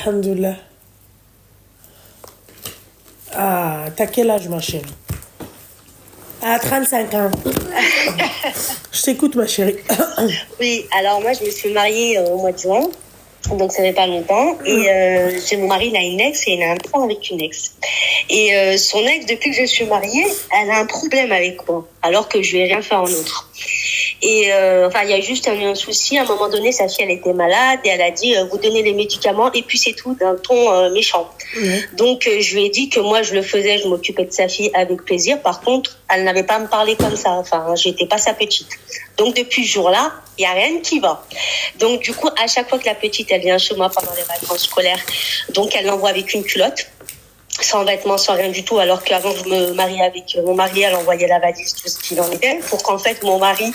Alhamdoulilah. Ah, t'as quel âge, ma chérie? À 35 ans. Je t'écoute, ma chérie. Oui, alors moi, je me suis mariée au mois de juin, donc ça fait pas longtemps. Et j'ai mon mari, il a une ex et il a un enfant avec une ex. Et son ex, depuis que je suis mariée, elle a un problème avec moi, alors que je lui ai rien fait en outre. Et enfin, il y a juste un souci. À un moment donné, sa fille, elle était malade et elle a dit vous donnez les médicaments et puis c'est tout, d'un ton méchant. Donc je lui ai dit que moi je le faisais, je m'occupais de sa fille avec plaisir. Par contre, elle n'avait pas à me parler comme ça. Enfin, j'étais pas sa petite. Donc depuis ce jour-là, il y a rien qui va. Donc du coup, à chaque fois que la petite elle vient chez moi pendant les vacances scolaires, donc elle l'envoie avec une culotte, sans vêtements, sans rien du tout, alors qu'avant je me mariais avec mon mari, elle envoyait la valise, tout ce qu'il en était, pour qu'en fait mon mari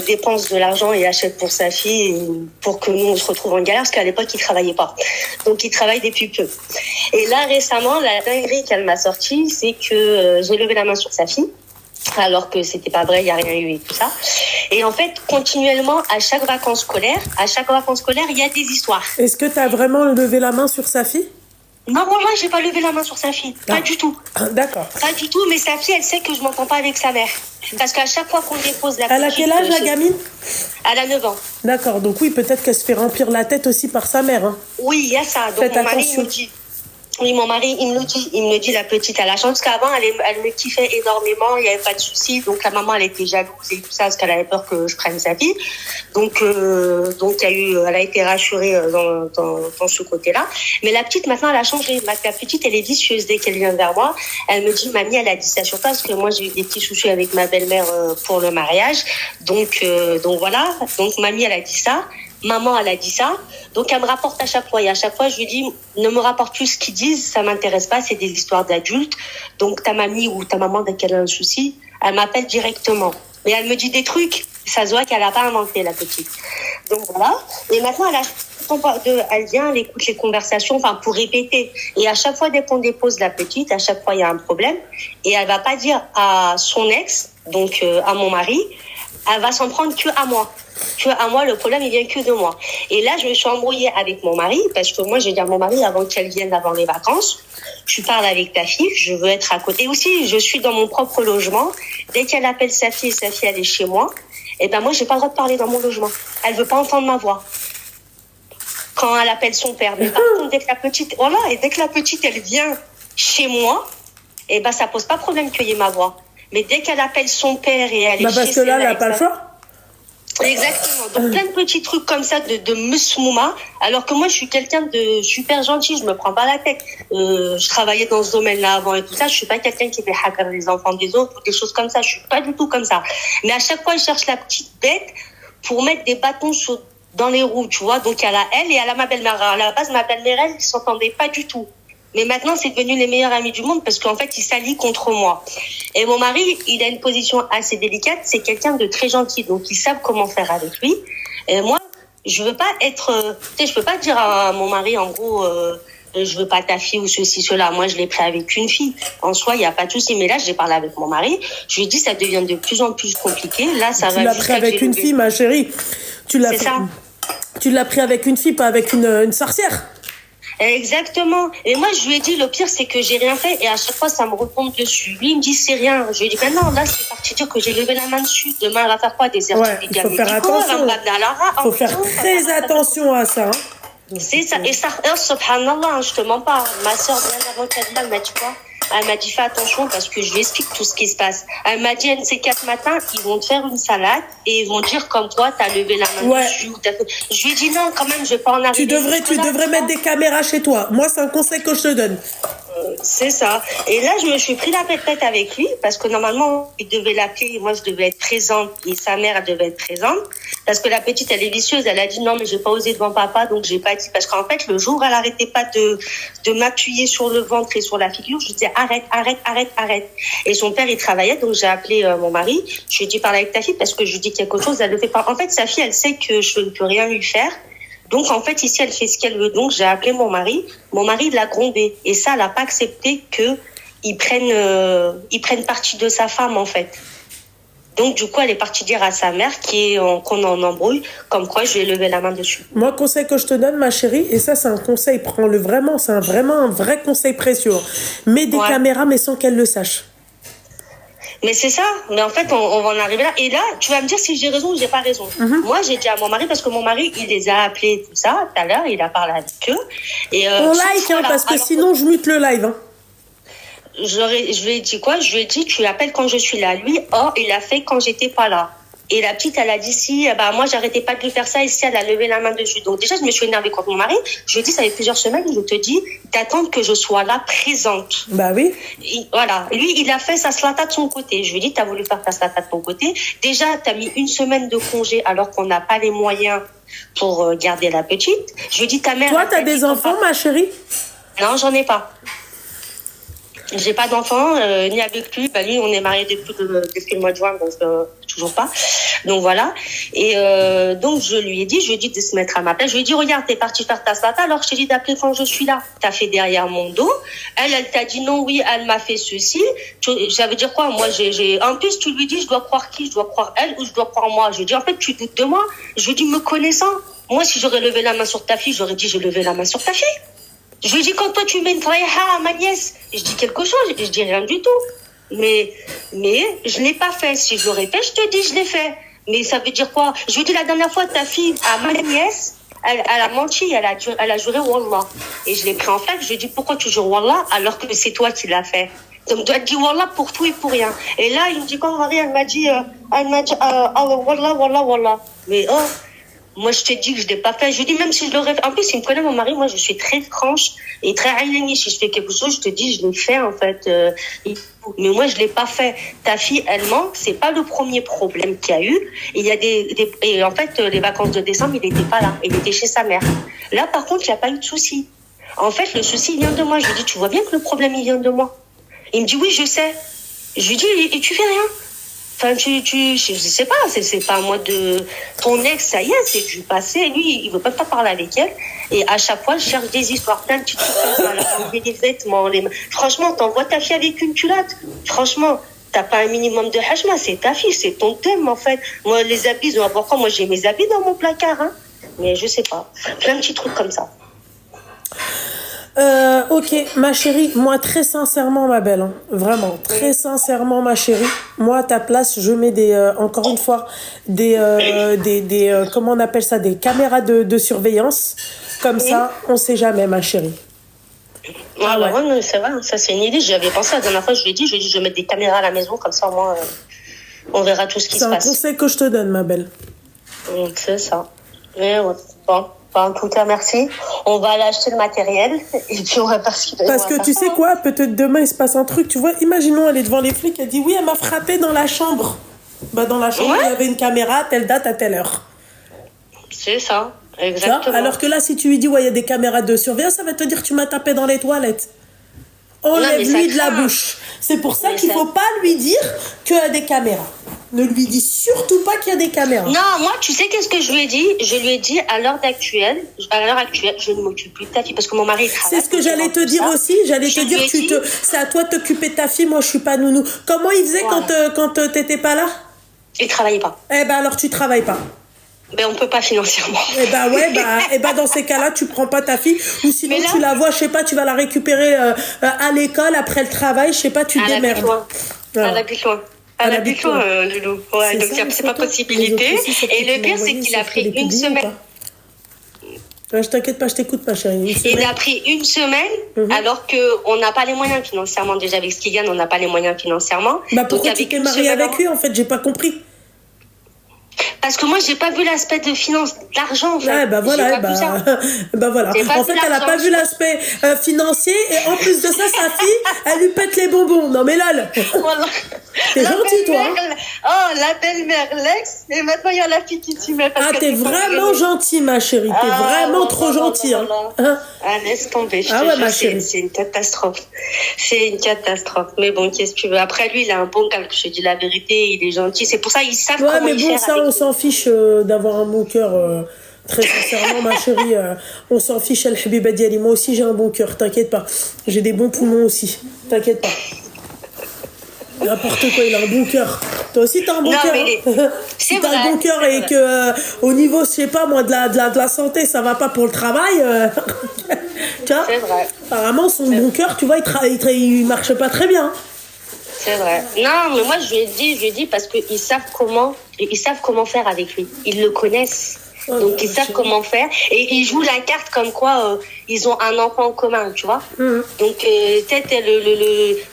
dépense de l'argent et achète pour sa fille, et pour que nous on se retrouve en galère, parce qu'à l'époque il travaillait pas. Donc il travaille depuis peu. Et là récemment, la dinguerie qu'elle m'a sortie, c'est que j'ai levé la main sur sa fille, alors que c'était pas vrai, il y a rien eu et tout ça. Et en fait, continuellement, à chaque vacances scolaires, il y a des histoires. Est-ce que t'as vraiment levé la main sur sa fille? Non, moi, j'ai pas levé la main sur sa fille. Pas du tout. D'accord. Pas du tout, mais sa fille, elle sait que je m'entends pas avec sa mère. Parce qu'à chaque fois qu'on dépose la petite... Elle a quel âge, la gamine? Elle a 9 ans. D'accord, donc oui, peut-être qu'elle se fait remplir la tête aussi par sa mère. Hein. Oui, il y a ça. Donc Faites mon mari, attention. il me dit... Oui, mon mari, il me dit la petite, elle a chance. Parce qu'avant, elle me kiffait énormément, il n'y avait pas de soucis. Donc, la maman, elle était jalouse et tout ça, parce qu'elle avait peur que je prenne sa fille. Donc, elle a été rassurée dans ce côté-là. Mais la petite, maintenant, elle a changé. La petite, elle est vicieuse dès qu'elle vient vers moi. Elle me dit, mamie, elle a dit ça sur toi, parce que moi, j'ai eu des petits soucis avec ma belle-mère pour le mariage. Donc voilà. Donc, mamie, elle a dit ça. Maman, elle a dit ça. Donc, elle me rapporte à chaque fois. Et à chaque fois, je lui dis, ne me rapporte plus ce qu'ils disent, ça m'intéresse pas, c'est des histoires d'adultes. Donc, ta mamie ou ta maman, dès qu'elle a un souci, elle m'appelle directement. Mais elle me dit des trucs, ça se voit qu'elle a pas inventé, la petite. Donc, voilà. Et maintenant, elle vient, elle écoute les conversations, enfin, pour répéter. Et à chaque fois, dès qu'on dépose la petite, à chaque fois, il y a un problème. Et elle va pas dire à son ex, donc à mon mari, elle va s'en prendre que à moi. Que à moi, le problème, il vient que de moi. Et là, je me suis embrouillée avec mon mari, parce que moi, j'ai dit à mon mari, avant qu'elle vienne avant les vacances, je parle avec ta fille, je veux être à côté. Aussi, je suis dans mon propre logement. Dès qu'elle appelle sa fille, et sa fille, elle est chez moi, et ben moi, j'ai pas le droit de parler dans mon logement. Elle veut pas entendre ma voix. Quand elle appelle son père. Mais par contre, dès que la petite, elle vient chez moi, et ben ça pose pas problème qu'il y ait ma voix. Mais dès qu'elle appelle son père et elle est parce que là, elle n'a pas le choix. Exactement. Donc, plein de petits trucs comme ça de musmouma. Alors que moi, je suis quelqu'un de super gentil. Je me prends pas la tête. Je travaillais dans ce domaine-là avant et tout ça. Je suis pas quelqu'un qui fait hacker les enfants des autres ou des choses comme ça. Je suis pas du tout comme ça. Mais à chaque fois, je cherche la petite bête pour mettre des bâtons dans les roues, tu vois. Donc, elle a elle et elle a ma belle-mère. À la base, ma belle-mère, elle, ils s'entendaient pas du tout. Mais maintenant, c'est devenu les meilleurs amis du monde parce qu'en fait, ils s'allient contre moi. Et mon mari, il a une position assez délicate. C'est quelqu'un de très gentil. Donc, ils savent comment faire avec lui. Et moi, je veux pas être... je peux pas dire à mon mari, en gros, je veux pas ta fille ou ceci, cela. Moi, je l'ai pris avec une fille. En soi, il y a pas de souci. Mais là, j'ai parlé avec mon mari. Je lui ai dit, ça devient de plus en plus compliqué. Là, ça va... Tu l'as pris avec une fille, ma chérie. Tu l'as pris avec une fille, pas avec une sorcière. Exactement. Et moi, je lui ai dit, le pire, c'est que j'ai rien fait. Et à chaque fois, ça me retombe dessus. Lui, il me dit, c'est rien. Je lui ai dit, ben non, là, c'est parti dire que j'ai levé la main dessus. Demain, elle va faire quoi? Des certificats il faut faire attention. Il faut faire très attention à ça. C'est ça. Et ça, subhanallah, je te mens pas. Ma soeur, bien avant qu'elle vienne, elle m'a dit quoi? Elle m'a dit, fais attention parce que je lui explique tout ce qui se passe. Elle m'a dit, ces 4 matins, ils vont te faire une salade et ils vont dire comme toi, t'as levé la main dessus. Je lui ai dit, non, quand même, je vais pas en arriver. Tu devrais mettre des caméras chez toi. Moi, c'est un conseil que je te donne. C'est ça. Et là, je me suis pris la tête avec lui parce que normalement, il devait l'appeler et moi, je devais être présente et sa mère, elle devait être présente parce que la petite, elle est vicieuse. Elle a dit non, mais j'ai pas osé devant papa, donc j'ai pas dit. Parce qu'en fait, le jour, elle arrêtait pas de m'appuyer sur le ventre et sur la figure. Je disais arrête. Et son père, il travaillait, donc j'ai appelé mon mari. Je lui ai dit parle avec ta fille parce que je lui dis quelque chose, elle le fait pas. En fait, sa fille, elle sait que je ne peux rien lui faire. Donc, en fait, ici, elle fait ce qu'elle veut. Donc, j'ai appelé mon mari. Mon mari l'a grondé. Et ça, elle n'a pas accepté qu'ils prennent parti de sa femme, en fait. Donc, du coup, elle est partie dire à sa mère qu'on en embrouille, comme quoi je vais lever la main dessus. Moi, conseil que je te donne, ma chérie, et ça, c'est un conseil, prends-le vraiment, c'est vraiment un vrai conseil précieux. Mets des caméras, mais sans qu'elle le sache. Mais c'est ça. Mais en fait, on va en arriver là. Et là, tu vas me dire si j'ai raison ou j'ai pas raison. Moi, j'ai dit à mon mari, parce que mon mari, il les a appelés, tout ça, tout à l'heure, il a parlé avec eux. Et, on like, hein, parce que sinon, je mute le live. Hein. Je lui ai dit quoi? Je lui ai dit, tu l'appelles quand je suis là. Lui, il l'a fait quand j'étais pas là. Et la petite, elle a dit si, moi, j'arrêtais pas de lui faire ça, et si elle a levé la main dessus. Donc, déjà, je me suis énervée contre mon mari. Je lui ai dit, ça fait plusieurs semaines, je te dis, d'attendre que je sois là, présente. Bah oui. Voilà. Lui, il a fait sa slata de son côté. Je lui ai dit, t'as voulu faire ta slata de ton côté. Déjà, t'as mis une semaine de congé alors qu'on n'a pas les moyens pour garder la petite. Je lui ai dit, ta mère. Toi, t'as des enfants, ma chérie? Non, j'en ai pas. J'ai pas d'enfant, ni avec lui. Lui, on est mariés depuis le mois de juin, donc toujours pas. Donc voilà. Et donc je lui ai dit de se mettre à ma place. Je lui ai dit, regarde, t'es partie faire ta slata, alors je t'ai dit d'appeler quand je suis là. T'as fait derrière mon dos. Elle t'a dit non, oui, elle m'a fait ceci. Ça veut dire quoi? Moi, en plus, tu lui dis, je dois croire qui? Je dois croire elle ou je dois croire moi? Je lui ai dit, en fait, tu doutes de moi. Je lui ai dit, me connaissant, moi, si j'aurais levé la main sur ta fille, j'aurais dit, j'ai levé la main sur ta fille. Je lui dis, quand toi tu mets une traïha à ma nièce, je dis quelque chose, je dis rien du tout. Mais je l'ai pas fait. Si je l'aurais fait, je te dis, je l'ai fait. Mais ça veut dire quoi? Je lui dis, la dernière fois, ta fille, à ma nièce, elle a menti, elle a juré Wallah. Et je l'ai pris en flaque, je lui ai dit, pourquoi tu jures Wallah alors que c'est toi qui l'as fait? Donc, tu as dit Wallah pour tout et pour rien. Et là, il me dit, quand Marie, elle m'a dit, Wallah, Wallah, Wallah. Mais moi, je te dis que je l'ai pas fait. Je dis, même si je l'aurais fait. En plus, il me connaît, mon mari. Moi, je suis très franche et très alignée. Si je fais quelque chose, je te dis, je l'ai fait, en fait. Mais moi, je l'ai pas fait. Ta fille, elle manque. C'est pas le premier problème qu'il y a eu. Il y a et en fait, les vacances de décembre, il était pas là. Il était chez sa mère. Là, par contre, il n'y a pas eu de souci. En fait, le souci, il vient de moi. Je lui dis, tu vois bien que le problème, il vient de moi. Il me dit, oui, je sais. Je lui dis, et tu fais rien. Enfin, je sais pas, c'est pas à moi de... Ton ex, ça y est, c'est du passé. Lui, il veut pas parler avec elle. Et à chaque fois, je cherche des histoires, plein de petits trucs comme ça. Enlever des vêtements. Franchement, t'envoies ta fille avec une culotte. Franchement, t'as pas un minimum de hajma. C'est ta fille, c'est ton thème, en fait. Moi, les habits, ils ont pourquoi moi, j'ai mes habits dans mon placard, hein. Mais je sais pas. Plein de petits trucs comme ça. Ok, ma chérie, moi très sincèrement, ma belle, hein, vraiment, très sincèrement, ma chérie, moi à ta place, je mets encore une fois, comment on appelle ça, des caméras de surveillance, comme ça, on sait jamais, ma chérie. Ouais, c'est vrai, ça c'est une idée, j'y avais pensé la dernière fois, je lui ai dit, je vais mettre des caméras à la maison, comme ça au moins, on verra tout ce qui se passe. C'est un conseil que je te donne, ma belle. C'est ça. Mais ouais, bon. En tout cas, merci. On va aller acheter le matériel et puis on va faire ce qu'il Parce que tu sais quoi, peut-être demain il se passe un truc, tu vois. Imaginons, elle est devant les flics, elle dit oui, elle m'a frappé dans la chambre. Dans la chambre, il y avait une caméra, telle date, à telle heure. C'est ça, exactement. Alors que là, si tu lui dis ouais, il y a des caméras de surveillance, ça va te dire tu m'as tapé dans les toilettes. Enlève-lui de la bouche. C'est pour ça qu'il ne faut pas lui dire qu'il y a des caméras. Ne lui dis surtout pas qu'il y a des caméras. Non, moi, tu sais qu'est-ce que je lui ai dit? Je lui ai dit, à l'heure actuelle, je ne m'occupe plus de ta fille parce que mon mari travaille. C'est ce que j'allais te dire aussi. J'allais te dire, c'est à toi de t'occuper de ta fille. Moi, je suis pas nounou. Comment il faisait quand t'étais pas là? Il travaillait pas. Eh ben alors, tu travailles pas. Ben, on peut pas financièrement. Eh ben, dans ces cas-là, tu prends pas ta fille, ou sinon tu la vois, je sais pas, tu vas la récupérer à l'école après le travail, je sais pas, tu démerdes. Elle habite loin. Elle habite loin, Loulou. Ouais, donc c'est pas possibilité. Et le pire, c'est qu'il a pris une semaine. Je t'inquiète pas, je t'écoute, ma chérie. Il a pris une semaine, alors qu'on n'a pas les moyens financièrement. Déjà, avec ce qu'il gagne, on n'a pas les moyens financièrement. Bah, pourquoi tu t'es mariée avec lui, en fait? J'ai pas compris. Parce que moi, j'ai pas vu l'aspect de finance, d'argent, en fait. Ouais, bah voilà, voilà. En fait, elle a pas vu l'aspect financier, et en plus de ça, sa fille, elle lui pète les bonbons. Non, mais lol. Voilà. T'es gentil, toi. Oh, la belle-mère, l'ex, et maintenant, il y a la fille qui s'y met. T'es vraiment gentille, ma chérie. T'es vraiment trop gentille. Laisse tomber. Ma chérie. C'est une catastrophe. C'est une catastrophe. Mais bon, qu'est-ce que tu veux? Après, lui, il a un bon calque. Je te dis la vérité, il est gentil. C'est pour ça qu'ils savent comment il faire. Ça, on s'en fiche d'avoir un bon cœur. Très sincèrement, ma chérie, on s'en fiche, El Habiba Diali. Moi aussi, j'ai un bon cœur, t'inquiète pas. J'ai des bons poumons aussi, t'inquiète pas. N'importe quoi, il a un bon cœur. Toi aussi, t'as un bon Non, cœur. mais Hein. c'est Si t'as un vrai, bon cœur c'est et vrai. que au niveau, je sais pas moi, de la santé, ça va pas pour le travail, tu vois, C'est vrai. apparemment, son bon cœur, tu vois, il marche pas très bien. C'est vrai. Non, mais moi je lui ai dit parce qu'ils savent comment faire avec lui. Ils le connaissent. Ouais, Donc ils savent comment faire et ils jouent la carte comme quoi ils ont un enfant en commun, tu vois. Donc peut-être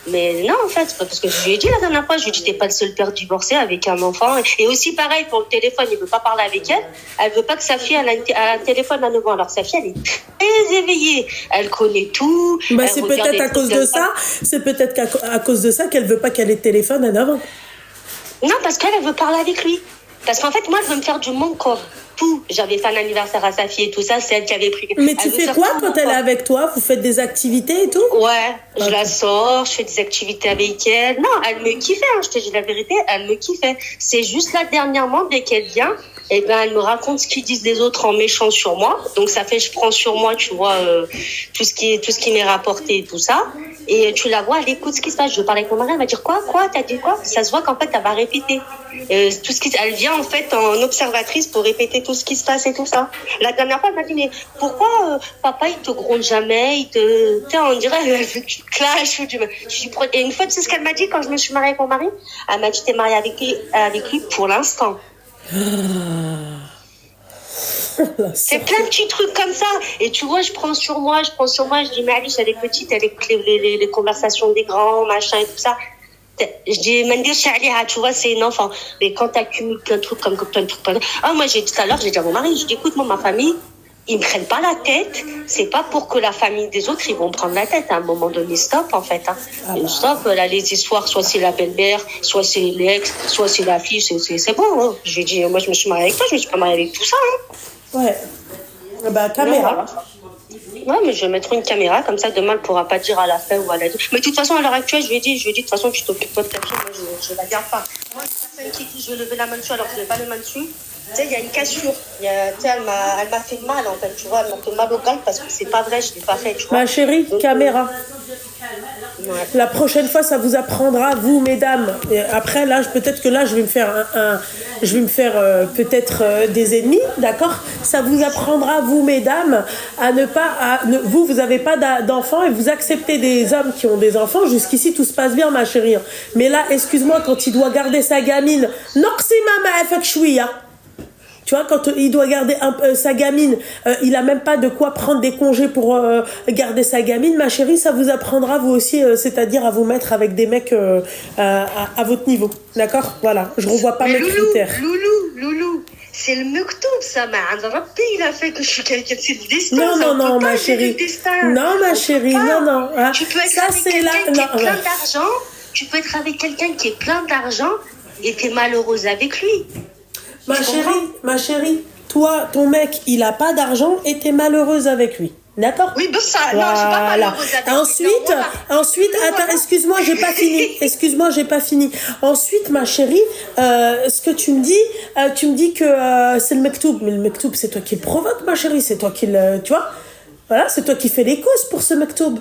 mais non en fait, c'est pas parce que je lui ai dit la dernière fois, je lui ai dit t'es pas le seul père divorcé avec un enfant et aussi pareil pour le téléphone, il veut pas parler avec elle. Elle veut pas que sa fille elle a un téléphone à 9 ans. Alors sa fille elle est très éveillée, elle connaît tout. Bah, elle c'est regarde peut-être des à trucs cause comme de ça, c'est peut-être à cause de ça qu'elle veut pas qu'elle ait de téléphone à 9 ans. Non, parce qu'elle veut parler avec lui. Parce qu'en fait, moi, elle veut me faire du monde corps. Tout. J'avais fait un anniversaire à sa fille et tout ça, c'est elle qui avait pris. Mais tu Elle veut fais faire quoi ça, quand mon elle est corps. avec toi? Vous faites des activités et tout? Ouais, je la sors, je fais des activités avec elle. Non, elle me kiffait, hein, je te dis la vérité, elle me kiffait. C'est juste là, dernièrement, dès qu'elle vient, eh ben, elle me raconte ce qu'ils disent les autres en méchant sur moi. Donc, ça fait, je prends sur moi, tu vois, tout ce qui m'est rapporté et tout ça. Et tu la vois, elle écoute ce qui se passe. Je parlais avec mon mari, elle va dire quoi, t'as dit quoi? Ça se voit qu'en fait, elle va répéter. Elle vient en fait en observatrice pour répéter tout ce qui se passe et tout ça. La dernière fois, elle m'a dit, mais pourquoi papa, il te gronde jamais, on dirait, elle veut que tu te clashes. Et une fois, tu sais ce qu'elle m'a dit quand je me suis mariée avec mon mari? Elle m'a dit, t'es mariée avec lui pour l'instant. C'est plein de petits trucs comme ça. Et tu vois, je prends sur moi, je dis, mais Alice, elle est petite, elle écoute les conversations des grands, machin et tout ça. Je dis, Mandir Shalia, tu vois, c'est une enfant. Mais quand t'accumules plein de trucs comme plein de trucs, moi, j'ai dit tout à l'heure, j'ai dit à mon mari, je dis, écoute, moi, ma famille, ils me prennent pas la tête. C'est pas pour que la famille des autres, ils vont me prendre la tête. À un moment donné, stop, en fait. Hein. Stop, là, les histoires, soit c'est la belle-mère, soit c'est l'ex, soit c'est la fille, c'est bon. Hein. J'ai dit, moi, je me suis mariée avec toi, je me suis pas mariée avec tout ça. Hein. Ouais. Bah, caméra. Non, voilà. Ouais, mais je vais mettre une caméra, comme ça, demain, elle pourra pas dire à la fin ou à la dire. Mais de toute façon, à l'heure actuelle, je lui ai dit, de toute façon, tu t'occupes pas de ta fille, moi, je la garde pas. Moi, une personne qui dit, je vais lever la main dessus, alors que je n'ai pas les mains dessus. Tu sais, il y a une cassure. Elle m'a fait mal, en fait, tu vois, elle m'a fait mal au crâne parce que c'est pas vrai, je l'ai pas fait, tu vois. Ma chérie, Donc, caméra. Ouais. La prochaine fois, ça vous apprendra, vous, mesdames. Et après, là, peut-être que là, je vais me faire peut-être des ennemis, d'accord? Ça vous apprendra, vous, mesdames, à ne pas... vous n'avez pas d'enfants et vous acceptez des hommes qui ont des enfants. Jusqu'ici, tout se passe bien, ma chérie. Mais là, excuse-moi, quand il doit garder sa gamine... Tu vois, quand il doit garder sa gamine, il a même pas de quoi prendre des congés pour garder sa gamine. Ma chérie, ça vous apprendra vous aussi, c'est-à-dire à vous mettre avec des mecs à votre niveau. D'accord? Voilà, je revois pas mes critères. Loulou, c'est le mektoub, ça, Rabbi, il a fait que je suis quelqu'un, c'est le destin. Non, ma chérie. Non, ma chérie, non. Hein. Tu peux être ça, avec quelqu'un qui est plein d'argent, tu peux être avec quelqu'un qui est plein d'argent et t'es malheureuse avec lui. Ma chérie, toi, ton mec, il a pas d'argent et t'es malheureuse avec lui. D'accord? Oui, bon ça, voilà. Non, je suis pas malheureuse avec Ensuite, attends, excuse-moi, j'ai pas fini. Ensuite, ma chérie, ce que tu me dis que c'est le mektoub. Mais le mektoub, c'est toi qui le provoque, ma chérie, c'est toi qui le, tu vois? Voilà, c'est toi qui fais les causes pour ce mektoub.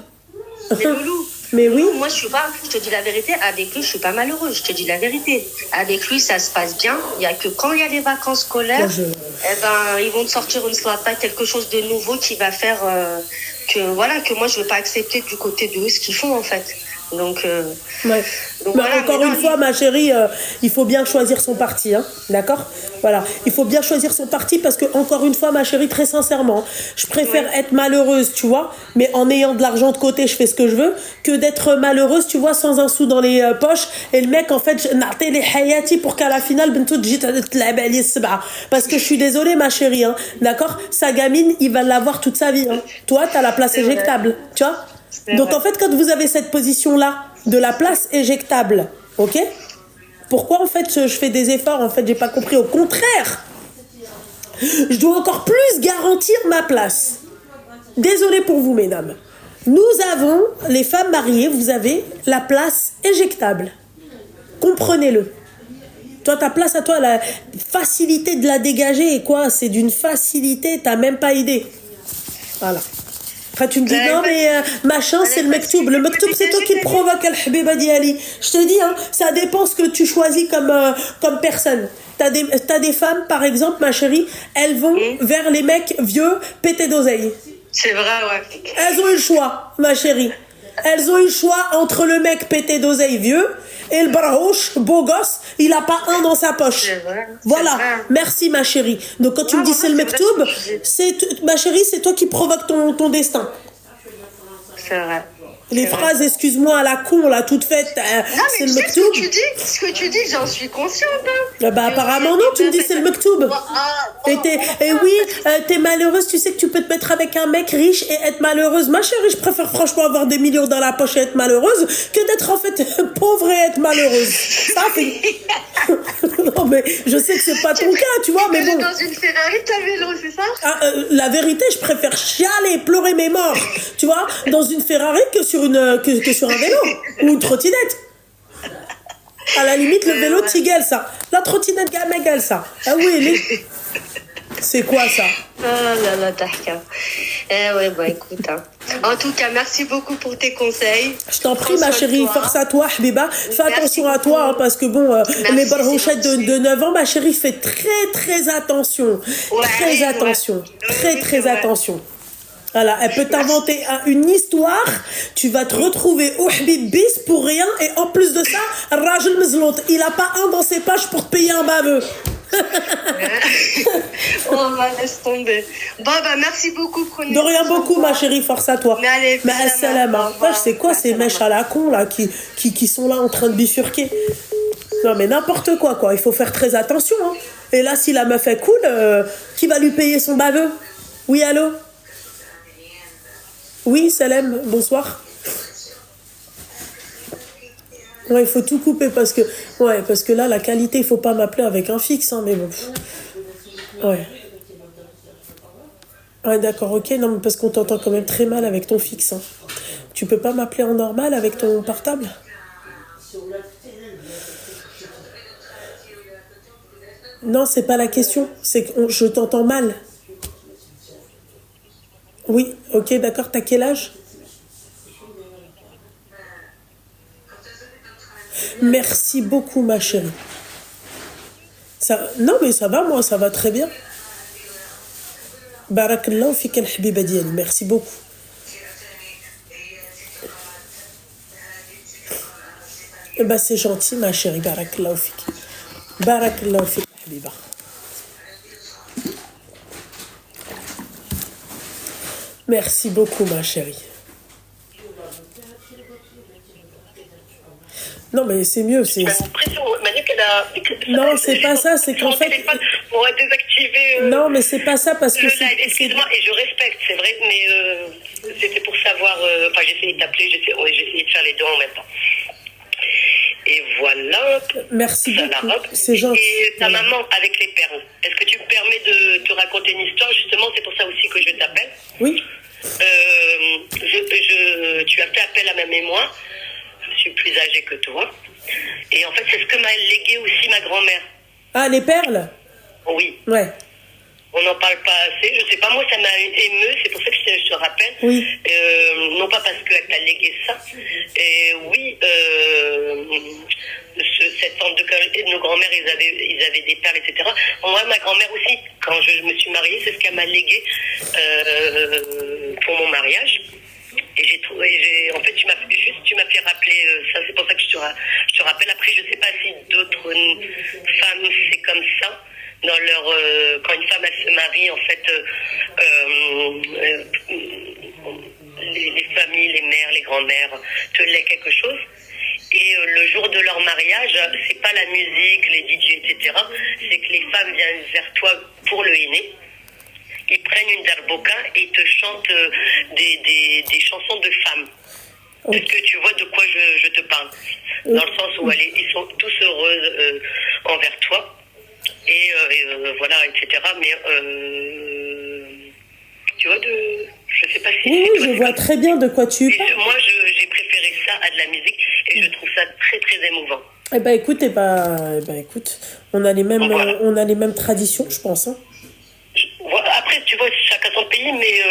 Mais Loulou, mais oui. Moi, je te dis la vérité, avec lui, je suis pas malheureuse, je te dis la vérité. Avec lui, ça se passe bien. Il y a que quand il y a les vacances scolaires, ils vont te sortir une slata, quelque chose de nouveau qui va faire que moi, je veux pas accepter du côté de eux ce qu'ils font, en fait. Donc voilà, encore une fois, ma chérie, il faut bien choisir son parti, hein, d'accord? Voilà, il faut bien choisir son parti parce que, encore une fois, ma chérie, très sincèrement, je préfère être malheureuse, tu vois, mais en ayant de l'argent de côté, je fais ce que je veux, que d'être malheureuse, tu vois, sans un sou dans les poches. Et le mec, en fait, n'arrêtez les hayati pour qu'à la finale, parce que je suis désolée, ma chérie, hein, d'accord? Sa gamine, il va l'avoir toute sa vie. Hein. Toi, t'as la place éjectable, tu vois? Donc en fait, quand vous avez cette position-là de la place éjectable, ok? Pourquoi en fait je fais des efforts? En fait, j'ai pas compris. Au contraire, je dois encore plus garantir ma place. Désolée pour vous, mesdames. Nous avons, les femmes mariées, vous avez la place éjectable. Comprenez-le. Toi, ta place à toi, la facilité de la dégager, et quoi? C'est d'une facilité, t'as même pas idée. Voilà. Après, tu me dis, non, mais machin, c'est le mektoub. Le mektoub, c'est toi qui provoque Al-Habiba Diali. Je te dis, hein, ça dépend ce que tu choisis comme personne. T'as des femmes, par exemple, ma chérie, elles vont vers les mecs vieux pétés d'oseille. C'est vrai, ouais. Elles ont eu le choix, ma chérie. Elles ont eu le choix entre le mec pété d'oseille vieux et le brarouche, beau gosse, il a pas un dans sa poche. Vrai, voilà, vrai. Merci ma chérie. Donc quand tu me dis c'est le mektoub, ma chérie, c'est toi qui provoque ton destin. C'est vrai. Les phrases, excuse-moi, à la con, là, toutes faites, c'est le mektoub. Ce que tu dis, j'en suis consciente. Hein. Apparemment, non, tu me dis c'est le mektoub. Et oui, t'es malheureuse, tu sais que tu peux te mettre avec un mec riche et être malheureuse. Ma chérie, je préfère franchement avoir des millions dans la poche et être malheureuse que d'être en fait pauvre et être malheureuse. Ça fait... non, mais je sais que c'est pas ton cas, tu vois, mais bon. Dans une Ferrari, t'as vélo, c'est ça? La vérité, je préfère chialer, pleurer mes morts, tu vois, dans une Ferrari que sur un vélo ou une trottinette. À la limite, le vélo t'igueule ça. La trottinette gamégale ça. Ah oui, c'est quoi ça? Oh là là, Tahka. Ouais, bah écoute. Hein. En tout cas, merci beaucoup pour tes conseils. Je t'en prie, ma chérie, force à toi, Habiba. Fais attention à toi, hein, parce que bon, les barrouchettes de 9 ans, ma chérie, fais très très attention. Ouais, très attention. Ouais. Très attention. Voilà, elle peut t'inventer une histoire, tu vas te retrouver au Habib bis pour rien, et en plus de ça, Rajel Mezlout, il a pas un dans ses poches pour te payer un baveux. Oh, laisse tomber. Bon, bah, merci beaucoup. De rien beaucoup, ma chérie, force à toi. Mais assalam. Je sais quoi, ces mèches à la con, là, qui sont là en train de bifurquer. Non, mais n'importe quoi, quoi. Il faut faire très attention, hein. Et là, si la meuf est cool, qui va lui payer son baveux? Oui, allô? Oui, Salem, bonsoir. Ouais, il faut tout couper parce que là, la qualité, il faut pas m'appeler avec un fixe, hein, mais bon. Ouais. Ouais, d'accord, ok, non, mais parce qu'on t'entend quand même très mal avec ton fixe. Hein. Tu peux pas m'appeler en normal avec ton portable? Non, c'est pas la question, c'est que je t'entends mal. Oui, ok, d'accord, t'as quel âge? Merci beaucoup, ma chérie. Non, mais ça va, moi, ça va très bien. Barakallahu fik al-habiba diali. Merci beaucoup. Bah, c'est gentil, ma chérie. Barakallahu fik. Barakallahu fik, habiba. Merci beaucoup, ma chérie. Non, mais c'est mieux. Non, c'est pas ça, c'est qu'en fait... Pour désactiver... Non, mais c'est pas ça parce que... Excuse-moi, et je respecte, c'est vrai, mais c'était pour savoir... Enfin, j'ai essayé de t'appeler, j'ai essayé de faire les deux en même temps. Et voilà. Merci beaucoup, c'est gentil. Et ta maman avec les perles, est-ce que tu me permets de te raconter une histoire? Justement, c'est pour ça aussi que je t'appelle. Oui. Tu as fait appel à ma mémoire. Je suis plus âgée que toi. Et en fait, c'est ce que m'a légué aussi ma grand-mère. Ah, les perles? Oui. Ouais. On n'en parle pas assez. Je sais pas, moi, ça m'a ému. C'est pour ça que je te rappelle. Oui. Non pas parce qu'elle t'a légué ça. Et oui, cette sorte de nos grands-mères, ils avaient des perles, etc. Moi, ma grand-mère aussi, quand je me suis mariée, c'est ce qu'elle m'a légué pour mon mariage. Et j'ai trouvé, en fait, tu m'as fait rappeler ça, c'est pour ça que je te rappelle. Après, je sais pas si d'autres femmes, c'est comme ça. Dans quand une femme elle se marie, en fait, les familles, les mères, les grands-mères te lèguent quelque chose. Et le jour de leur mariage, c'est pas la musique, les DJ, etc. C'est que les femmes viennent vers toi pour le henné. Ils prennent une darboka et ils te chantent des chansons de femmes. Okay. Est-ce que tu vois de quoi je te parle? Dans le sens où ils sont tous heureuses envers toi. Et voilà, etc. Mais tu vois, je sais pas si... Oui, je vois très bien de quoi tu parles. Moi, j'ai préféré ça à de la musique et je trouve ça très, très émouvant. Eh ben écoute, on a les mêmes traditions, je pense. Hein. Après, tu vois, chacun son pays, mais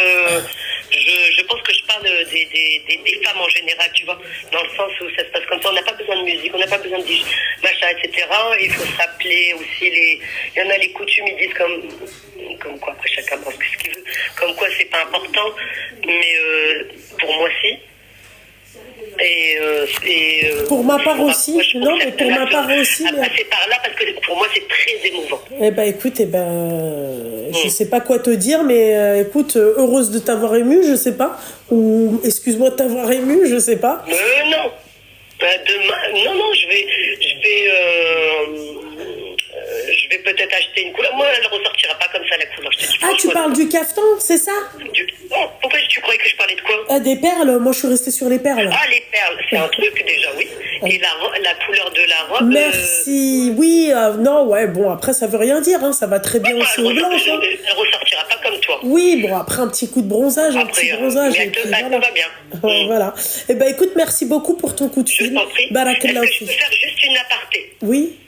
je pense que je parle des femmes en général, tu vois, dans le sens où ça se passe comme ça. On n'a pas besoin de musique, on n'a pas besoin de machin, etc. Il faut se rappeler aussi il y en a les coutumes, ils disent comme quoi, après chacun pense ce qu'il veut, comme quoi c'est pas important, mais pour moi si. Pour ma part aussi, non, mais pour ma part aussi. À passer par là, parce que pour moi c'est très émouvant. Eh ben écoute, je sais pas quoi te dire, mais écoute, heureuse de t'avoir ému, je sais pas, ou excuse-moi de t'avoir ému, je sais pas. Non, demain, non, je vais peut-être acheter une couleur. Moi, elle ressortira pas comme ça la couleur. Je te dis, tu parles du caftan, c'est ça? Non, pourquoi tu croyais que je parlais de quoi? Des perles, moi je suis restée sur les perles. Ah, les perles, c'est un truc déjà, oui. Et la couleur de la robe. Merci, oui, non, ouais, bon, après ça veut rien dire, hein, ça va très bien aussi aux blanches. Hein. Elle ressortira pas comme toi. Oui, bon, après un petit coup de bronzage, un petit bronzage. Mais elle te va bien. Voilà. Eh ben écoute, merci beaucoup pour ton coup de fil. Je t'en prie. Barakallah. Est-ce que je peux faire juste une aparté? Oui.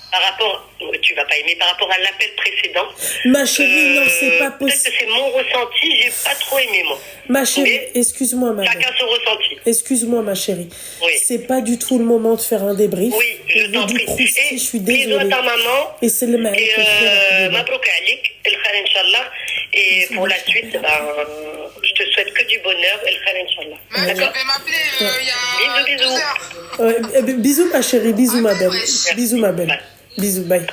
Par rapport, tu vas pas aimer, par rapport à l'appel précédent. Ma chérie, non, c'est pas possible. Peut-être que c'est mon ressenti, j'ai pas trop aimé, moi. Ma chérie, excuse-moi, ma chacun son ressenti. Excuse-moi, ma chérie. Oui. C'est pas du tout le moment de faire un débrief. Oui, je t'en prie. Je suis désolée. Bisous à ta maman. Et c'est le même. Et Mabrouk alik, el khayr Inch'Allah. Et pour la suite, je te souhaite que du bonheur, el khayr Inch'Allah. D'accord? Tu peux m'appeler il y a bisous. Bisous, ma chérie. Bisous, ma belle. Bisous, ma belle. Bisous, bye.